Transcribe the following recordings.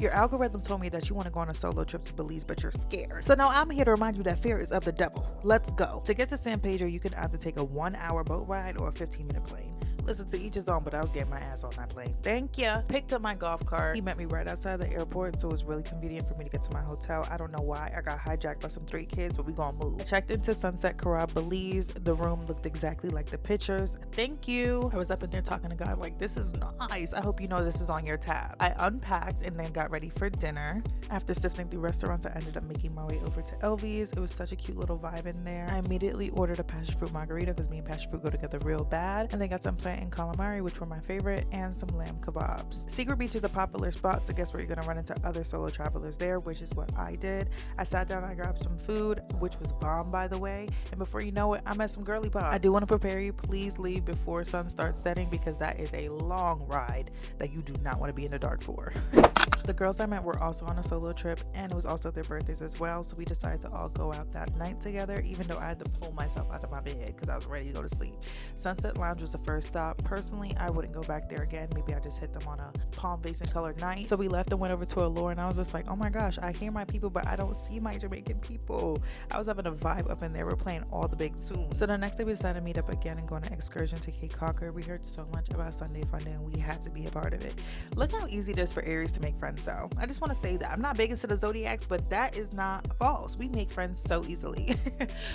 Your algorithm told me that you want to go on a solo trip to Belize, but you're scared. So now I'm here to remind you that fear is of the devil. Let's go. To get to San Pedro, you can either take a 1-hour boat ride or a 15-minute plane. Listen, to each his own, but I was getting my ass on that plane. Thank ya. Picked up my golf cart. He met me right outside the airport, so it was really convenient for me to get to my hotel. I don't know why I got hijacked by some 3 kids, but we gonna move. I checked into Sunset Carab, Belize. The room looked exactly like the pictures. Thank you. I was up in there talking to God like, this is nice. I hope you know this is on your tab. I unpacked and then got ready for dinner. After sifting through restaurants, I ended up making my way over to Elvie's. It was such a cute little vibe in there. I immediately ordered a passion fruit margarita because me and passion fruit go together real bad. And they got some and calamari, which were my favorite, and some lamb kebabs. Secret Beach is a popular spot, so guess where you're gonna run into other solo travelers there, which is what I did. I sat down, I grabbed some food, which was bomb, by the way, and before you know it, I'm at some girly pops. I do want to prepare you, please leave before sun starts setting because that is a long ride that you do not want to be in the dark for. The girls I met were also on a solo trip, and it was also their birthdays as well, so we decided to all go out that night together, even though I had to pull myself out of my bed because I was ready to go to sleep. Sunset Lounge was the first stop. Personally, I wouldn't go back there again. Maybe I just hit them on a palm basin colored night. So we left and went over to Allure, and I was just like, oh my gosh, I hear my people, but I don't see my Jamaican people. I was having a vibe up in there. We're playing all the big tunes. So the next day we decided to meet up again and go on an excursion to Cape Cocker. We heard so much about Sunday Funday, and we had to be a part of it. Look how easy it is for Aries to make friends though. I just want to say that I'm not big into the zodiacs, but that is not false. We make friends so easily.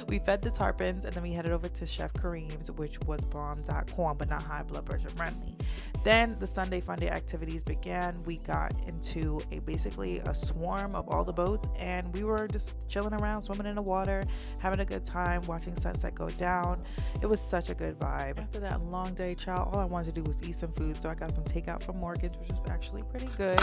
We fed the tarpons, and then we headed over to Chef Kareem's, which was bomb.com, but not high blood pressure friendly. Then the Sunday Funday activities began. We got into basically a swarm of all the boats, and we were just chilling around, swimming in the water, having a good time, watching sunset go down. It was such a good vibe. After that long day, child, all I wanted to do was eat some food, so I got some takeout from Morgan's, which was actually pretty good.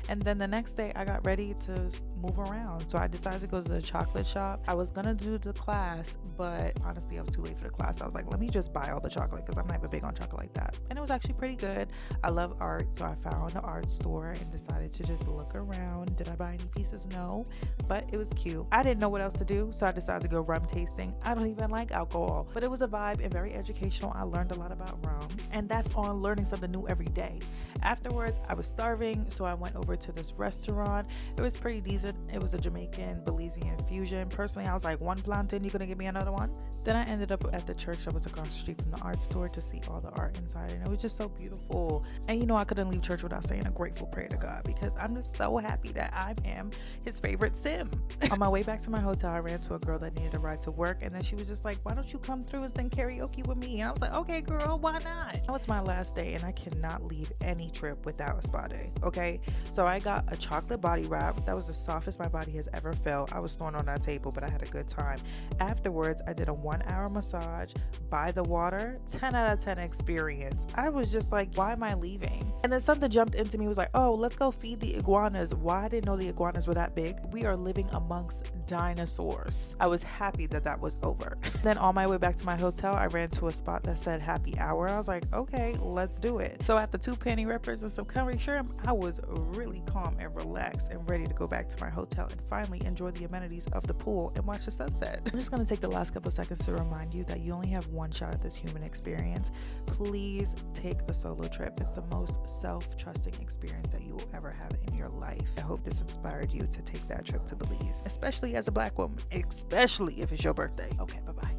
And then the next day I got ready to move around, so I decided to go to the chocolate shop. I was gonna do the class, but honestly I was too late for the class. I was like, let me just buy all the chocolate because I'm not even big on chocolate like that. And it was actually pretty good. I love art, so I found an art store and decided to just look around. Did I buy any pieces? No, but it was cute. I didn't know what else to do, so I decided to go rum tasting. I don't even like alcohol, but it was a vibe and very educational. I learned a lot about rum, and that's on learning something new every day. Afterwards, I was starving, so I went over to this restaurant. It was pretty decent. It was a Jamaican Belizean fusion. Personally, I was like, one plantain, you gonna give me another one? Then I ended up at the church that was across the street from the art store to see all the art inside, and it was just so beautiful. And you know, I couldn't leave church without saying a grateful prayer to God because I'm just so happy that I am his favorite sim. On my way back to my hotel, I ran to a girl that needed a ride to work, and then she was just like, why don't you come through and sing karaoke with me? And I was like, okay girl, why not? Now it's my last day, and I cannot leave any trip without a spa day, okay? So I got a chocolate body wrap. That was the softest my body has ever felt. I was snoring on that table, but I had a good time. Afterwards, I did a 1-hour massage by the water. 10 out of 10 experience. I was just like, why am I leaving? And then something jumped into me, was like, oh, let's go feed the iguanas. Why? I didn't know the iguanas were that big. We are living amongst dinosaurs. I was happy that that was over. Then on my way back to my hotel, I ran to a spot that said happy hour. I was like, okay, let's do it. So after 2 penny rippers and some curry shrimp, I was really calm and relaxed and ready to go back to my hotel and finally enjoy the amenities of the pool and watch the sunset. I'm just going to take the last couple of seconds to remind you that you only have one shot at this human experience. Please take a solo trip. It's the most self-trusting experience that you will ever have in your life. I hope this inspired you to take that trip to Belize, especially as a Black woman, especially if it's your birthday. Okay, bye-bye.